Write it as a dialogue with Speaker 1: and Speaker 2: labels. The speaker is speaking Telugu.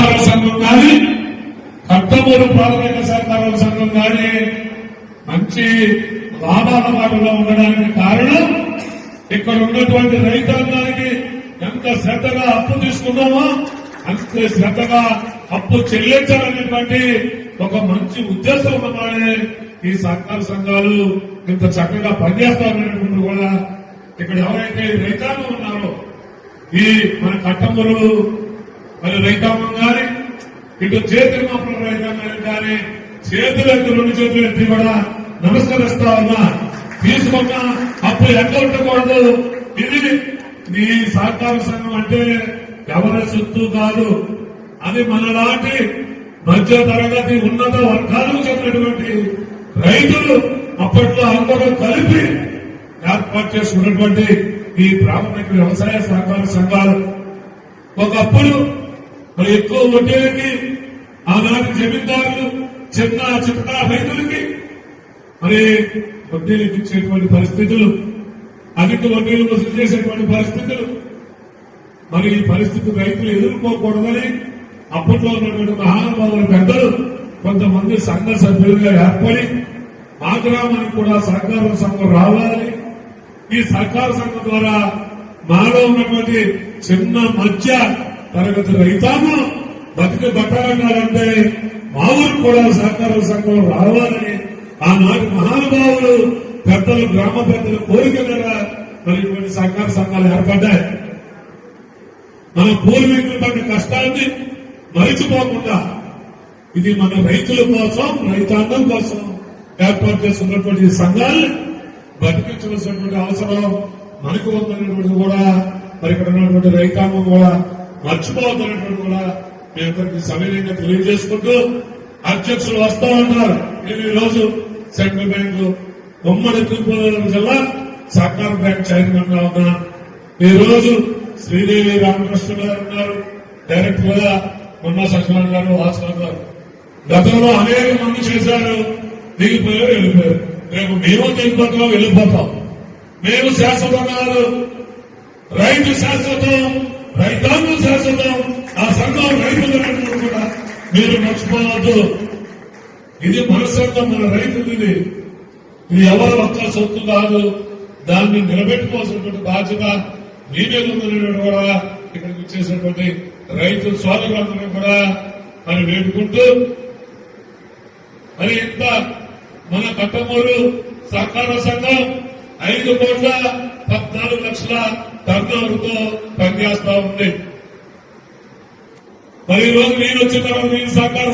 Speaker 1: సహకార సంఘం కానీ కట్టమూరు ప్రాథమిక సహకార సంఘం కానీ మంచి లాభాల బాటలో ఉండడానికి కారణం ఇక్కడ ఉన్నటువంటి రైతాంగానికి ఎంత శ్రద్ధగా అప్పు తీసుకున్నామో అంతే శ్రద్ధగా అప్పు చెల్లించాలనేటువంటి ఒక మంచి ఉద్దేశం ఉన్నవాడే ఈ సహకార సంఘాలు ఇంత చక్కగా పనిచేస్తామనేటువంటి కూడా ఇక్కడ ఎవరైతే రైతాంగం ఉన్నారో ఈ మన కట్టమూరు మరి రైతాంగం కానీ ఇటు చేతులు మాత్రం రైతాంగానికి కానీ చేతులెత్తి 2 చేతులు ఎత్తి కూడా నమస్కరిస్తా ఉన్నా. తీసుకున్న అప్పు ఎక్కడ ఉండకూడదు. ఇది ఈ సహకార సంఘం అంటే ఎవరి సొత్తు కాదు. అది మనలాంటి మధ్య తరగతి ఉన్నత వర్గాలకు చెందినటువంటి రైతులు అప్పట్లో అందరూ కలిపి ఏర్పాటు చేసుకున్నటువంటి ఈ ప్రాథమిక వ్యవసాయ సహకార సంఘాలు ఒకప్పుడు మరి ఎక్కువ వడ్డీలకి ఆనాటి జమీందారులు చిన్న చిన్న రైతులకి మరి వడ్డీలకు ఇచ్చేటువంటి పరిస్థితులు, అధిక వడ్డీలు వసూలు చేసేటువంటి పరిస్థితులు, మరి ఈ పరిస్థితి రైతులు ఎదుర్కోకూడదని అప్పట్లో ఉన్నటువంటి మహానుభావుల పెద్దలు కొంతమంది సంఘ సభ్యులుగా ఏర్పడి మా గ్రామానికి కూడా సహకార సంఘం రావాలని, ఈ సహకార సంఘం ద్వారా మాలో ఉన్నటువంటి చిన్న మధ్య తరగతి రైతాంగం బతికి బట్టాలంటే మా ఊరు కూడా సహకార సంఘం రావాలని ఆనాటి మహానుభావులు పెద్దలు గ్రామ పెద్దలు కోరిక మీద మరి ఇటువంటి సహకార సంఘాలు ఏర్పడ్డాయి. మన పూర్వీకుల పడిన కష్టాన్ని మరిచిపోకుండా ఇది మన రైతుల కోసం రైతాంగం కోసం ఏర్పాటు చేస్తున్నటువంటి సంఘాలను బతికించవలసినటువంటి అవసరం మనకు ఉందనేటువంటి కూడా మరి ఇక్కడ ఉన్నటువంటి రైతాంగం కూడా మర్చిపోవద్దనేటువంటి కూడా మీ అందరికీ సవినయంగా తెలియజేసుకుంటూ అధ్యక్షులు వస్తా ఉన్నారు. నేను ఈ రోజు సెంట్రల్ బ్యాంకు ఉమ్మడి తూర్పుగోదావరి జిల్లా సహకార బ్యాంక్ చైర్మన్ గా ఉన్నా. ఈ రోజు శ్రీదేవి రామకృష్ణ గారు ఉన్నారు, డైరెక్టర్ గా మొన్న సత్యనారాయణ గారు, భాస్కర్ గారు. గతంలో అనేక మంది చేశారు, దిగిపోయారు, వెళ్ళిపోయారు. రేపు మేము దిగిపోతాం, వెళ్ళిపోతాం. మేము శాశ్వతం కాదు, రైతు శాశ్వతం, రైతాంగం శాశ్వతం. ఆ సంఘం రైతులు కూడా మీరు మర్చిపోవద్దు. ఇది మన సంఘం, మన రైతులు. ఇది ఎవరి ఒక్క సొత్తు కాదు. దాన్ని నిలబెట్టుకోవాల్సినటువంటి బాధ్యత మీ మీద ఉందనేటువంటి కూడా ఇక్కడికి వచ్చేసినటువంటి రైతు సోదరులందరూ కూడా మరి వేడుకుంటూ మరి ఇంత మన కట్టమూరు సహకార సంఘం 5,14,00,000 టర్నోవర్తో పనిచేస్తా ఉంది. మరి ఈ రోజు నేను వచ్చిన తర్వాత ఈ సహకార